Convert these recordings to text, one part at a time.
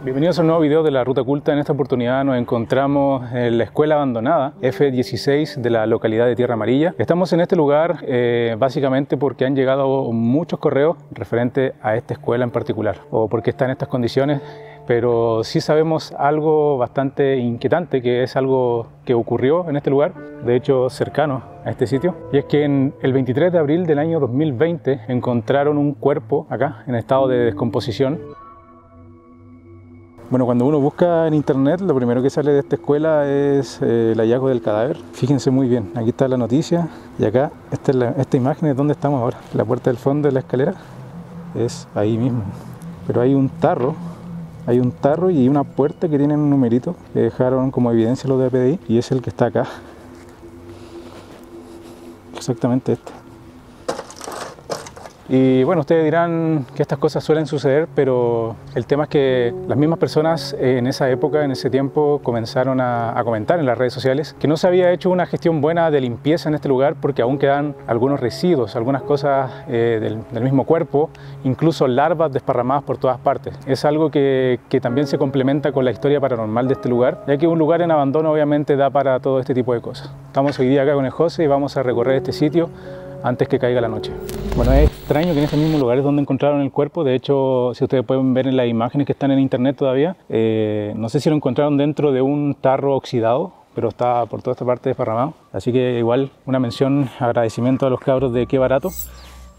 Bienvenidos a un nuevo video de la Ruta Oculta. En esta oportunidad nos encontramos en la escuela abandonada F16 de la localidad de Tierra Amarilla. Estamos en este lugar básicamente porque han llegado muchos correos referentes a esta escuela en particular o porque está en estas condiciones, pero sí sabemos algo bastante inquietante, que es algo que ocurrió en este lugar, de hecho cercano a este sitio, y es que el 23 de abril del año 2020 encontraron un cuerpo acá en estado de descomposición. Bueno, cuando uno busca en internet, lo primero que sale de esta escuela es el hallazgo del cadáver. Fíjense muy bien, aquí está la noticia y acá esta imagen es donde estamos ahora. La puerta del fondo de la escalera es ahí mismo, pero hay un tarro y una puerta que tienen un numerito que dejaron como evidencia los de PDI y es el que está acá. Exactamente este. Y bueno, ustedes dirán que estas cosas suelen suceder, pero el tema es que las mismas personas en esa época, en ese tiempo, comenzaron a comentar en las redes sociales que no se había hecho una gestión buena de limpieza en este lugar porque aún quedan algunos residuos, algunas cosas del mismo cuerpo, incluso larvas desparramadas por todas partes. Es algo que también se complementa con la historia paranormal de este lugar, ya que un lugar en abandono obviamente da para todo este tipo de cosas. Estamos hoy día acá con el José y vamos a recorrer este sitio antes que caiga la noche. Bueno, es extraño que en este mismo lugar es donde encontraron el cuerpo. De hecho, si ustedes pueden ver en las imágenes que están en internet todavía, no sé si lo encontraron dentro de un tarro oxidado, pero está por toda esta parte desparramado. Así que igual una mención, agradecimiento a los cabros de Qué Barato,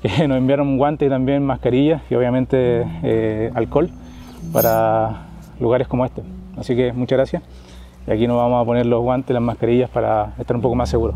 que nos enviaron guantes y también mascarillas y obviamente alcohol para lugares como este. Así que muchas gracias. Y aquí nos vamos a poner los guantes, las mascarillas para estar un poco más seguros.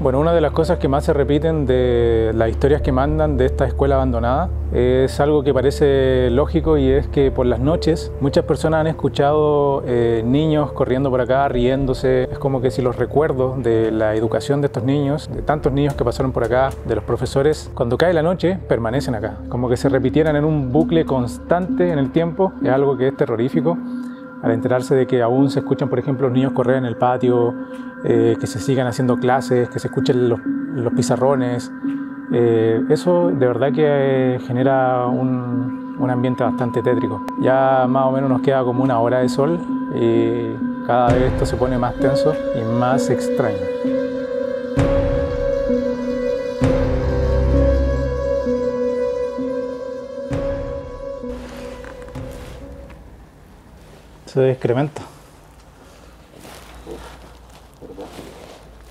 Bueno, una de las cosas que más se repiten de las historias que mandan de esta escuela abandonada es algo que parece lógico, y es que por las noches muchas personas han escuchado niños corriendo por acá, riéndose. Es como que si los recuerdos de la educación de estos niños, de tantos niños que pasaron por acá, de los profesores, cuando cae la noche permanecen acá, como que se repitieran en un bucle constante en el tiempo. Es algo que es terrorífico. Al enterarse de que aún se escuchan, por ejemplo, los niños correr en el patio, que se sigan haciendo clases, que se escuchen los pizarrones, eso de verdad que genera un ambiente bastante tétrico. Ya más o menos nos queda como una hora de sol y cada vez esto se pone más tenso y más extraño. Eso es excremento.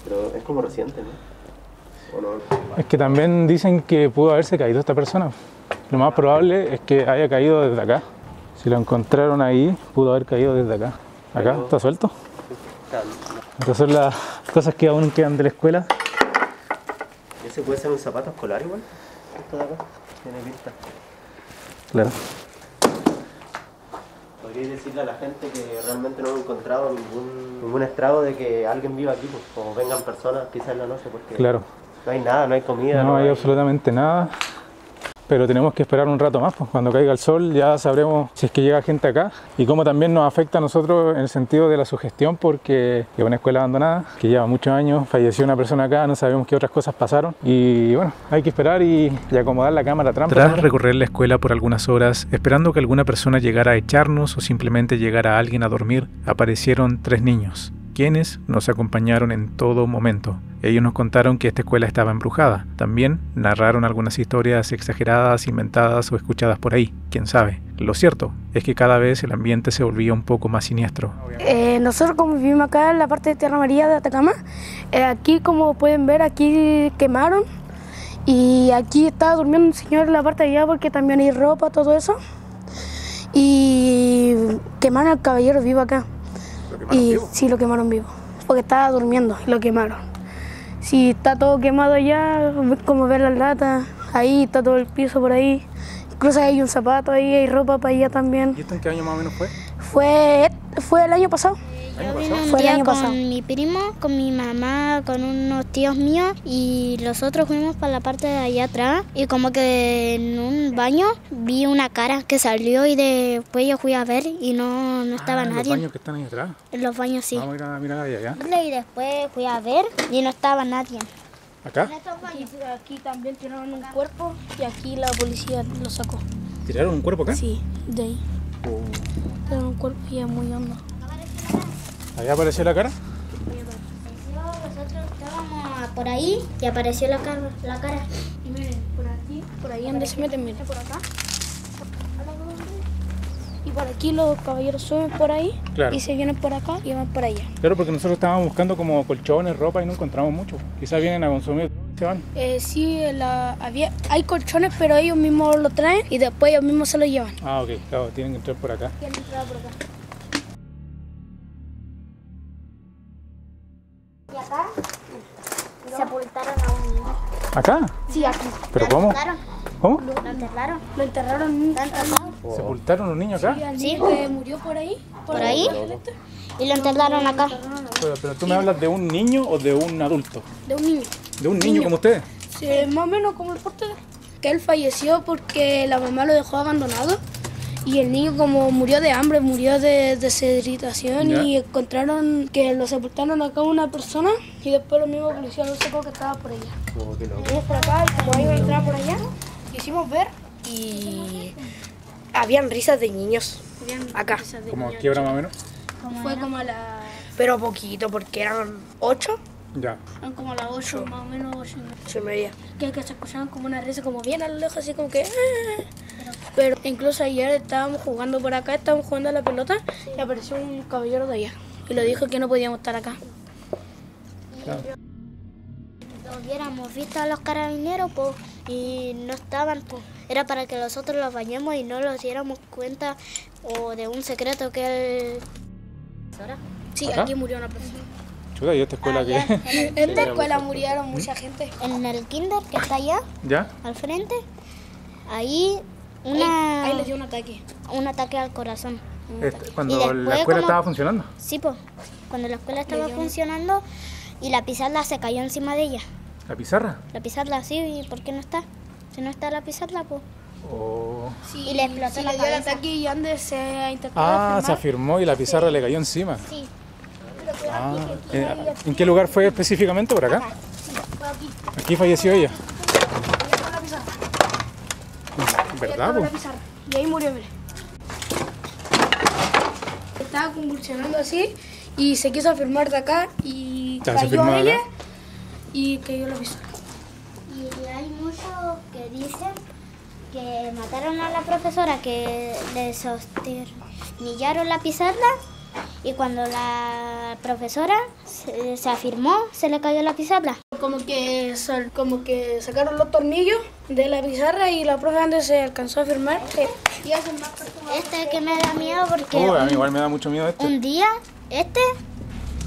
Pero es como reciente, ¿no? ¿O no? Es que también dicen que pudo haberse caído esta persona. Lo más probable es que haya caído desde acá. Si lo encontraron ahí, pudo haber caído desde acá. Acá, está suelto. Estas son las cosas que aún quedan de la escuela. ¿Ese puede ser un zapato escolar igual? Esto de acá tiene pinta. Claro. ¿Podríais decirle a la gente que realmente no hemos encontrado ningún estrago de que alguien viva aquí, pues, o vengan personas quizás en la noche? Porque Claro. no hay nada, no hay comida. No hay absolutamente nada. Pero tenemos que esperar un rato más, pues cuando caiga el sol ya sabremos si es que llega gente acá y cómo también nos afecta a nosotros en el sentido de la sugestión, porque es una escuela abandonada que lleva muchos años, falleció una persona acá, no sabemos qué otras cosas pasaron y bueno, hay que esperar y acomodar la cámara trampa. Tras recorrer la escuela por algunas horas, esperando que alguna persona llegara a echarnos o simplemente llegara alguien a dormir, aparecieron 3 niños, quienes nos acompañaron en todo momento. Ellos nos contaron que esta escuela estaba embrujada. También narraron algunas historias exageradas, inventadas o escuchadas por ahí, quién sabe. Lo cierto es que cada vez el ambiente se volvía un poco más siniestro. Nosotros como vivimos acá en la parte de Tierra Amarilla de Atacama, aquí como pueden ver, aquí quemaron y aquí estaba durmiendo un señor en la parte de allá porque también hay ropa, todo eso. Y quemaron al caballero vivo acá. Y vivo? Sí, lo quemaron vivo, porque estaba durmiendo y lo quemaron. Sí, está todo quemado allá, como ver las latas, ahí está todo el piso por ahí. Incluso hay un zapato ahí, hay ropa para allá también. ¿Y esto en qué año más o menos fue? Fue el año pasado. ¿Año Yo vine pasado? un Fue el día año con pasado. mi primo, con mi mamá, con unos tíos míos y los otros fuimos para la parte de allá atrás y como que en un baño vi una cara que salió y después yo fui a ver y no estaba Los nadie. baños que están ahí atrás. En los baños sí. Vamos a ir a mirar allá. Y después fui a ver y no estaba nadie. ¿Acá? Aquí también tiraron un cuerpo y aquí la policía lo sacó. ¿Tiraron un cuerpo acá? Sí, de ahí. Tiraron un cuerpo y es muy hondo. ¿Allá apareció la cara? Nosotros estábamos por ahí y apareció la cara. Y miren, por ahí donde se meten, miren. Por acá. Y por aquí los caballeros suben por ahí Claro. y se vienen por acá y van para allá. Claro, porque nosotros estábamos buscando como colchones, ropa y no encontramos mucho. Quizás vienen a consumir y se van. Sí, hay colchones, pero ellos mismos lo traen y después ellos mismos se lo llevan. Ah, ok, claro, tienen que entrar por acá. Tienen entrada por acá. Y acá sepultaron a un niño. ¿Acá? Sí, aquí. ¿Pero ¿Lo cómo? enterraron? ¿Cómo? ¿Lo enterraron? Lo enterraron ¿Lo enterraron? ¿Sepultaron a un niño acá? y al Sí. niño que murió por ahí. ¿Por ahí? Y lo enterraron acá. Pero tú me hablas de un niño o de un adulto. De un niño. ¿De un niño como ustedes? Sí, más o menos como el porte. Que él falleció porque la mamá lo dejó abandonado. Y el niño como murió de hambre, murió de deshidratación Ya. y encontraron que lo sepultaron acá una persona y después los mismos policías lo sacó que estaba por allá. Venimos por acá y como iba a entrar por allá, quisimos ver Y habían risas de niños acá, ¿Como a qué hora más o menos? fue como a la... pero poquito porque eran 8, Ya. eran como a las 8, más o menos 8:30. 8:30. Que se escuchaban como una risa como bien a lo lejos, así como que... Pero incluso ayer estábamos jugando por acá, estábamos jugando a la pelota y apareció un caballero de allá y lo dijo que no podíamos estar acá. Claro. Lo hubiéramos visto a los carabineros pues, y no estaban, pues. Era para que nosotros los bañemos y no nos diéramos cuenta o de un secreto que él... Sí, ¿Acá? aquí murió una persona. Chuta, ¿y esta escuela qué? En esta escuela murieron mucha gente. En el kinder que está allá, ¿Ya? al frente, ahí Ahí les dio un ataque. un ataque al corazón. Cuando Y la después escuela como- estaba funcionando. Sí, pues, cuando la escuela estaba funcionando y la pizarra se cayó encima de ella. ¿La pizarra? La pizarra sí, ¿y por qué no está? Si no está la pizarra, pues... Oh. Y le explotó Sí, la le dio el cabeza. ataque y Andes se intentó Ah, se afirmar. afirmó y la pizarra le cayó encima. Sí, Ah, ¿en qué lugar fue específicamente? ¿Por acá? Aquí falleció ella. ¿Verdad? Con la po? pizarra. Y ahí murió, mire. Estaba convulsionando así y se quiso afirmar de acá y Ya, se cayó afirmó ella acá. y cayó la pizarra. y hay muchos que dicen que mataron a la profesora, que le sosternillaron la pizarra y cuando la profesora se afirmó, se le cayó la pizarra. Como que sacaron los tornillos de la pizarra y la profe Andes se alcanzó a afirmar. Y hacen más personas. Este que me da miedo porque A mí igual me da mucho miedo esto. un día,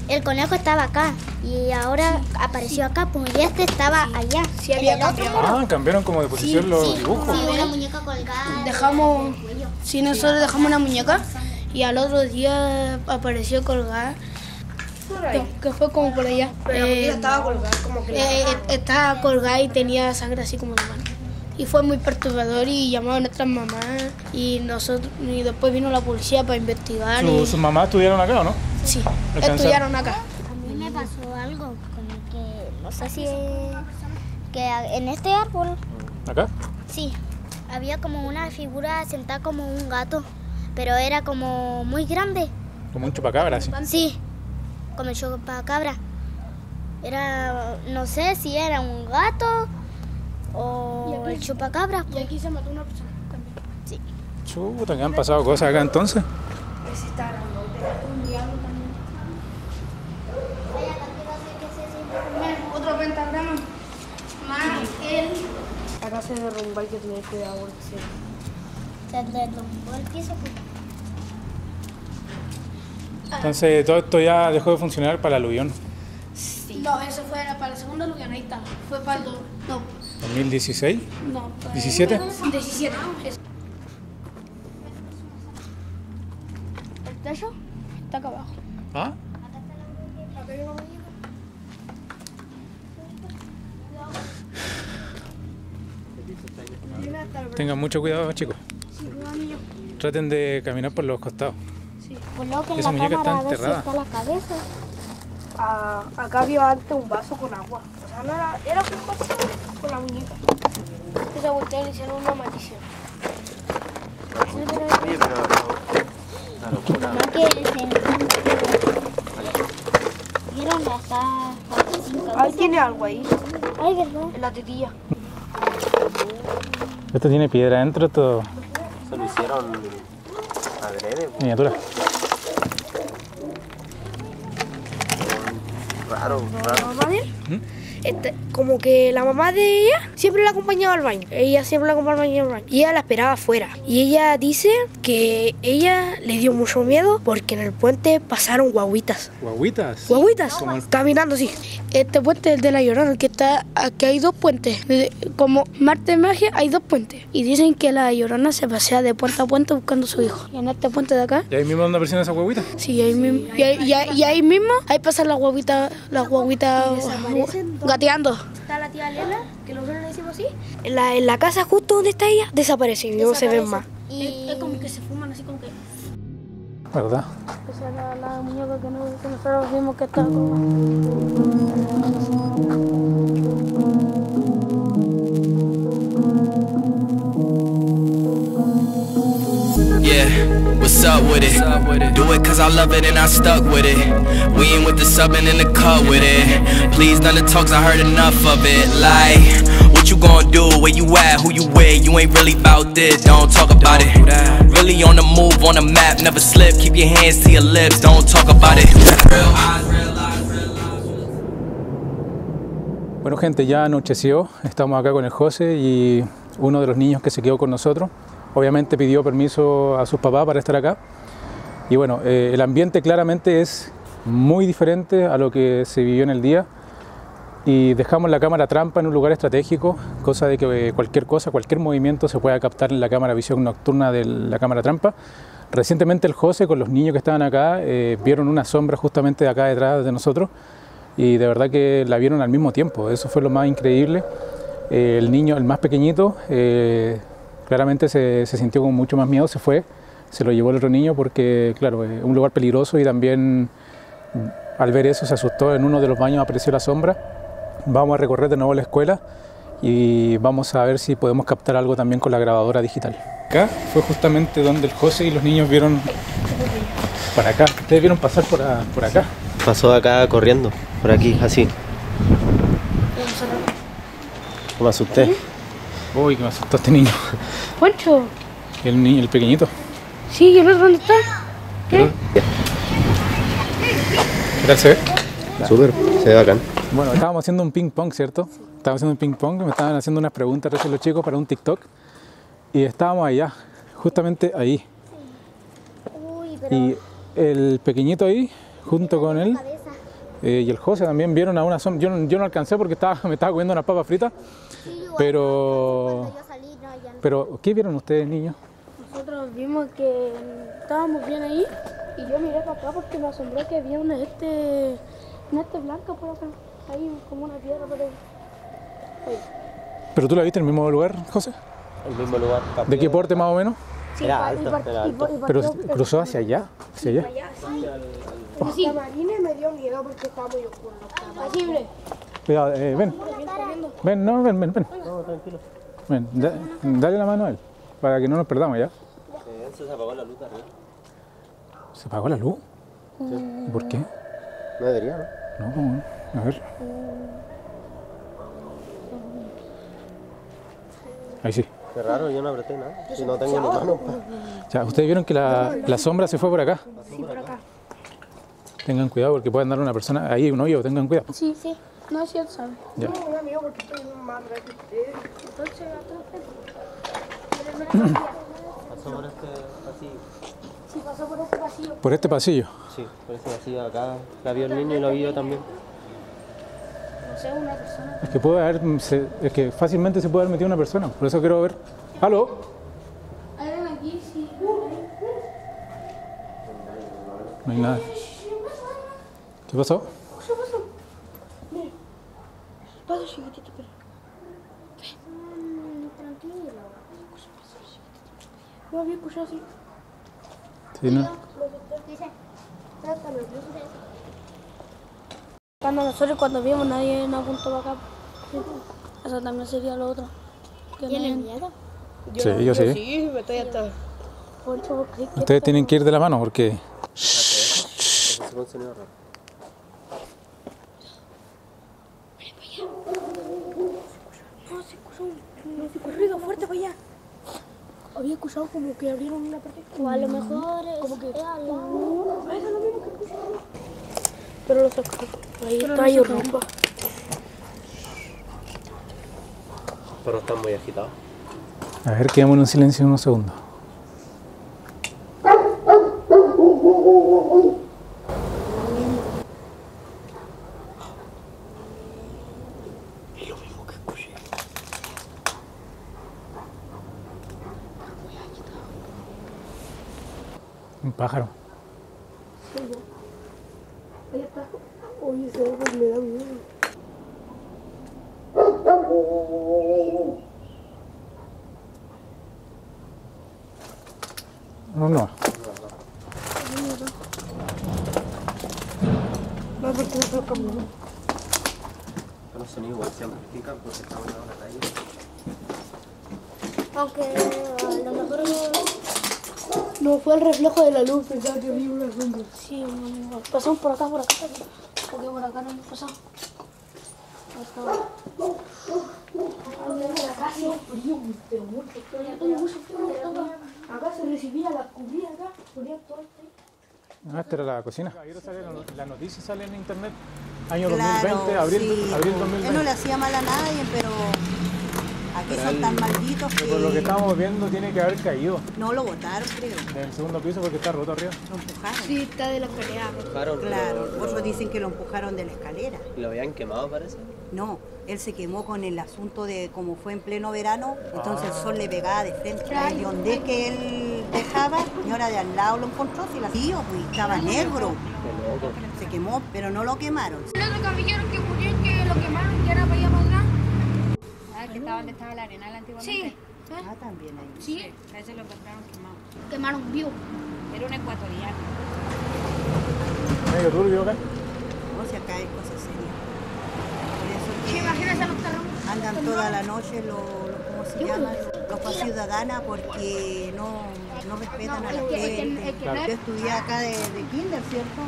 el conejo estaba acá y ahora apareció acá, pues y este estaba allá. Sí, había en el otro cambiado. muro. Ah, cambiaron como de posición los dibujos. Sí, una muñeca colgada. Nosotros dejamos una muñeca y al otro día apareció colgada. Que fue como por allá. Estaba colgada como que Estaba colgada y tenía sangre así como en la mano. Y fue muy perturbador y llamaron a nuestras mamás y después vino la policía para investigar. ¿Sus mamás estudiaron acá o no? Sí, ¿Alcanzaron? estudiaron acá. A mí me pasó algo con que, no sé si, que en este árbol, ¿Acá? sí, había como una figura sentada como un gato, pero era como muy grande. Como un chupacabra, así. Sí, como el chupacabra. Era, no sé si era un gato o el chupacabra. Y aquí se mató una persona también. Chuta, que han pasado cosas acá entonces. Otro pentagrama. Más él. acá se derrumba, hay que tener cuidado porque Se derrumbó el piso. Entonces todo esto ya dejó de funcionar para el aluvión. No, eso fue para el segundo aluvión, ahí está. Fue para el no, 2016, no. para el- 17. 17. Eso. El techo está acá abajo. ¿Ah? Tengan mucho cuidado, chicos. Traten de caminar por los costados. Coloquen Esa la muñeca está cámara a ver si enterrada. está la cabeza. Acá había antes un vaso con agua. O sea, no era un vaso con la muñeca. Esa voltea le hicieron una maldición. Oye, pero una locura. No que ¿Vieron? Está sin cabeza. Ahí tiene algo ahí, Ay, ¿verdad? en la tetilla. Esto tiene piedra adentro, todo Se lo hicieron adrede, po. miniatura. Raro. ¿Mamá de él? Como que la mamá de ella siempre la acompañaba al baño. Ella siempre la acompañaba al baño. Y ella la esperaba afuera. Y ella dice que ella le dio mucho miedo porque en el puente pasaron guaguitas. ¿Guaguitas? Guaguitas, caminando así. Este puente es el de La Llorona, que está aquí hay dos puentes. Como Marte Magia hay dos puentes. Y dicen que La Llorona se pasea de puente a puente buscando a su hijo. Y en este puente de acá, ¿Y ahí mismo donde aparecen esas guaguitas? sí, ahí mismo. Y ahí mismo, ahí pasan las guaguitas gateando. Está la tía Lela, que nosotros le decimos así. En la casa justo donde está ella, desaparecen y no se ven más. Y Es como que se fuman así como que... ¿Verdad? Esa era la muñeca que nosotros vimos que estaba como... Yeah, what's up with it? Do it cause I love it and I stuck with it. We ain't with the subbing in the cut with it. Please none of the talks, I heard enough of it. Like, what you gonna do? Where you at? Who you with? You ain't really about this, don't talk about it. Really on the move, on the map, never slip. Keep your hands to your lips, don't talk about it. Bueno, gente, ya anocheció. Estamos acá con el José y uno de los niños que se quedó con nosotros. Obviamente pidió permiso a sus papás para estar acá. Y bueno, el ambiente claramente es muy diferente a lo que se vivió en el día. Y dejamos la cámara trampa en un lugar estratégico, cosa de que cualquier cosa, cualquier movimiento se pueda captar en la cámara visión nocturna de la cámara trampa. Recientemente el José con los niños que estaban acá vieron una sombra justamente de acá detrás de nosotros y de verdad que la vieron al mismo tiempo. Eso fue lo más increíble. El niño, el más pequeñito, claramente se sintió con mucho más miedo, se fue, se lo llevó el otro niño porque, claro, es un lugar peligroso y también al ver eso se asustó. En uno de los baños apareció la sombra. Vamos a recorrer de nuevo la escuela y vamos a ver si podemos captar algo también con la grabadora digital. Acá fue justamente donde el José y los niños vieron para acá. Ustedes vieron pasar por acá. Pasó acá corriendo, por aquí, así. Me asusté. Uy, que me asustó este niño. Poncho. El niño, el pequeñito. Sí, ¿y el otro dónde está? ¿Qué? ¿Qué tal se ve? Súper, se ve bacán. Bueno, estábamos haciendo un ping pong, ¿cierto? Estábamos haciendo un ping pong, me estaban haciendo unas preguntas recién los chicos para un TikTok. Y estábamos allá, justamente ahí. Uy, pero Y el pequeñito ahí, junto con él, cabeza. y el José también vieron a una sombra. Yo no alcancé porque me estaba comiendo unas papas fritas. Sí, igual, Pero, cuando yo salí, no, ya no. pero, ¿qué vieron ustedes, niños? Nosotros vimos que estábamos bien ahí y yo miré para acá porque me asombró que había una blanca por acá. Ahí como una piedra por ahí. ¿Pero tú la viste en el mismo lugar, José? El mismo lugar. ¿De qué porte más o menos? Era alto, era alto. Pero cruzó hacia allá, hacia allá. Sí. La Marina me dio miedo porque estaba muy oscuro. Así, bre. Cuidado, ven. Ven, no, ven. No, tranquilo. Ven, dale la mano a él, para que no nos perdamos ya. Se apagó la luz de arriba. ¿Se apagó la luz? ¿Y por qué? No debería, ¿no? No, ¿cómo? A ver. Ahí sí. Qué raro, yo no apreté nada. Si no tengo ni mano. Ya, ustedes vieron que la sombra se fue por acá. Sí, por acá. Tengan cuidado porque pueden dar una persona. Ahí hay un hoyo, tengan cuidado. Sí, sí. No, sí, él sabe. Ya. No, un amigo porque estoy más grande que ustedes. Entonces, Pasó por este pasillo. sí, pasó por este pasillo. Por este pasillo. Sí, por este pasillo acá. La vio el niño y lo vi yo también. No sé, una persona. Es que es que fácilmente se puede haber metido una persona. Por eso quiero ver. ¿Aló? Hay alguien aquí, sí. No hay nada. ¿Qué pasó? Pasó. Mira. Pasa, chiquitito, pero. Tranquilo. No había escuchado así. Sí, ¿no? Dice, Cuando nosotros cuando vimos nadie nos apuntó para acá. Eso también sería lo otro. Que ¿tienes nadie- miedo? Sí, yo sí. Sí, me estoy hasta. Por eso, porque- Ustedes tienen que ir de la mano porque... Eso es un sonido raro. No, se escuchó un ruido fuerte para allá. Había escuchado como que abrieron una parte. O a lo mejor es, Como que- es al lado. Eso es lo mismo que escuché. Pero lo sacó. Ahí está ahí rumba. Pero están muy agitados. A ver, quedémonos en silencio unos segundos. Un pájaro. Ahí está. Oye, ese árbol me da miedo. No, no. No, porque no está caminando. Los sonidos igual se amplifican porque estamos en la calle. Aunque a lo mejor No, fue el reflejo de la luz, pensaba que vi una sombra. Sí, pasamos por acá. Porque por acá no hemos pasado. Acá hacía frío, pero mucho. Mucho frío. Acá se recibía la comida, acá ponía todo el tiempo. Ah, esta era la cocina. La noticia sale en internet. Año Claro, 2020, abril, sí. abril Él no 2020. le hacía mal a nadie, pero aquí son tan malditos que Por lo que estábamos viendo tiene que haber caído no lo botaron, creo. del segundo piso porque está roto arriba. Lo empujaron. Sí, está de la escalera. Claro, Claro, por eso dicen que lo empujaron de la escalera. lo habían quemado, parece. No, él se quemó con el asunto de como fue en pleno verano, entonces el sol le pegaba de frente. El donde que él dejaba, señora de al lado lo encontró, si la tío, pues estaba negro. Qué loco. Se quemó, pero no lo quemaron. El otro caballero que murió, que lo quemaron, que era para allá para atrás. Ah, que estaba donde estaba la arenal antiguamente. Sí. Ah, también ahí. Sí. A ese lo encontraron quemado. Quemaron vivo. Era un ecuatoriano. Medio turbio acá. No, si acá hay cosas serias. Por eso Sí, que imagínense los carros. andan toda la noche ¿cómo se llama? Los paz ciudadana porque no respetan a la gente. Yo estudié acá de kinder, ¿cierto?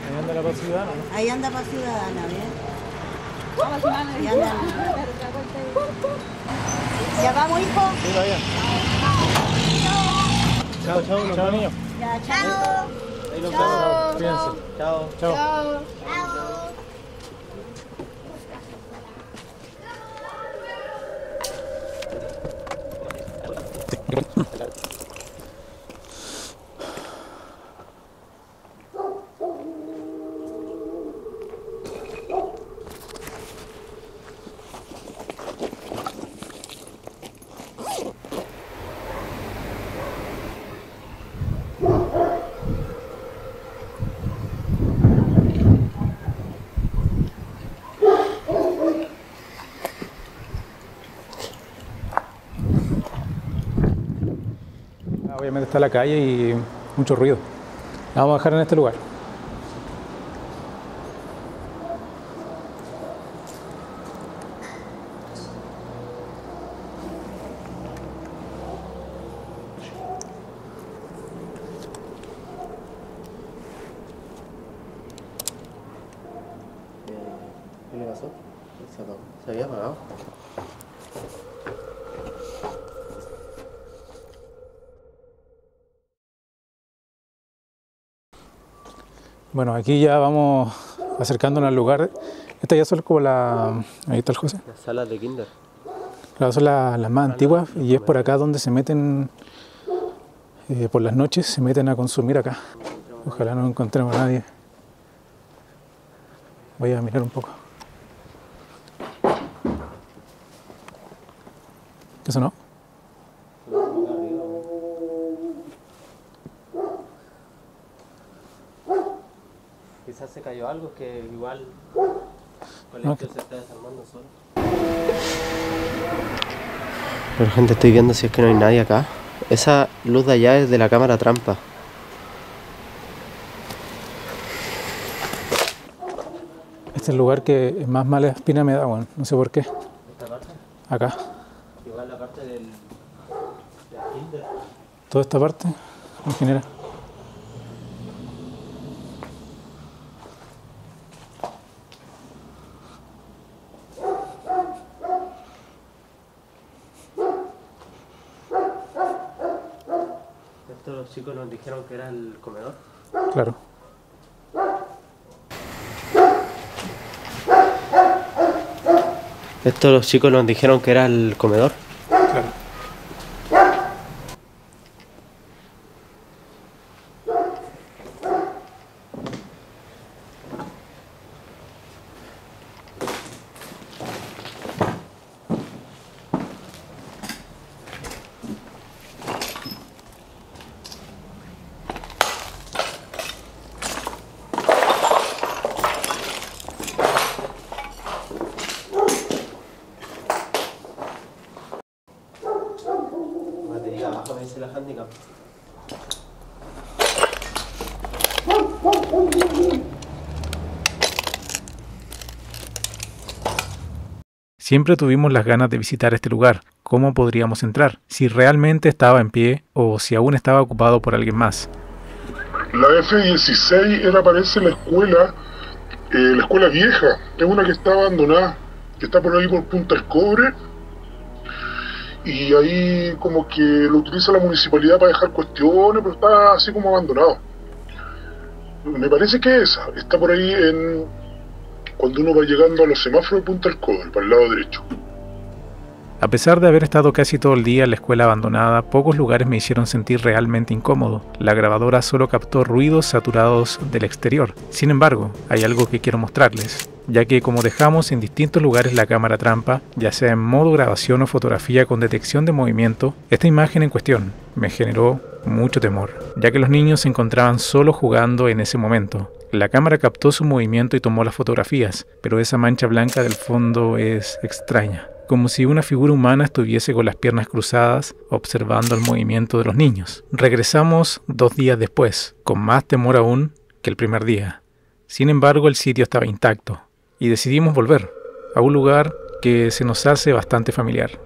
Ahí anda la paz ciudadana, ¿no? Ahí anda paz ciudadana, ¿ves? Y andan. ¿Ya vamos, hijo? Sí, vaya. Chao, chao, nos Chao, vemos. niños. Ya, chao. Ahí nos vemos. Cuídense. Chao. Chao. Obviamente está la calle y mucho ruido. La vamos a dejar en este lugar. ¿Qué le pasó? Se había apagado. Bueno, aquí ya vamos acercándonos al lugar. Esta ya son como la... Ahí está el José. Las salas de kinder. Claro, son las más antiguas y es por acá donde se meten, por las noches se meten a consumir acá. Ojalá no encontremos a nadie. Voy a mirar un poco. ¿Qué sonó? Quizás se cayó. cayó algo, que igual el colegio se está desarmando solo. Pero gente, estoy viendo si es que no hay nadie acá. Esa luz de allá es de la cámara trampa. Este es el lugar que más mala espina me da, bueno, no sé por qué. ¿Esta parte? Acá. Igual la parte del kinder. Toda esta parte, en general. Esto los chicos nos dijeron que era el comedor. Claro. Esto los chicos nos dijeron que era el comedor. Claro. Batería abajo me dice la handicap. Siempre tuvimos las ganas de visitar este lugar. ¿Cómo podríamos entrar? Si realmente estaba en pie o si aún estaba ocupado por alguien más. La F-16 era, parece, la escuela vieja. Es una que está abandonada, que está por ahí por Punta El Cobre. Y ahí como que lo utiliza la municipalidad para dejar cuestiones, pero está así como abandonado. Me parece que esa, está por ahí cuando uno va llegando a los semáforos de Punta El Cobre, para el lado derecho. A pesar de haber estado casi todo el día en la escuela abandonada, pocos lugares me hicieron sentir realmente incómodo. La grabadora solo captó ruidos saturados del exterior. Sin embargo, hay algo que quiero mostrarles, ya que como dejamos en distintos lugares la cámara trampa, ya sea en modo grabación o fotografía con detección de movimiento, esta imagen en cuestión me generó mucho temor, ya que los niños se encontraban solo jugando en ese momento. La cámara captó su movimiento y tomó las fotografías, pero esa mancha blanca del fondo es extraña, como si una figura humana estuviese con las piernas cruzadas observando el movimiento de los niños. Regresamos 2 días después, con más temor aún que el primer día. Sin embargo, el sitio estaba intacto y decidimos volver a un lugar que se nos hace bastante familiar.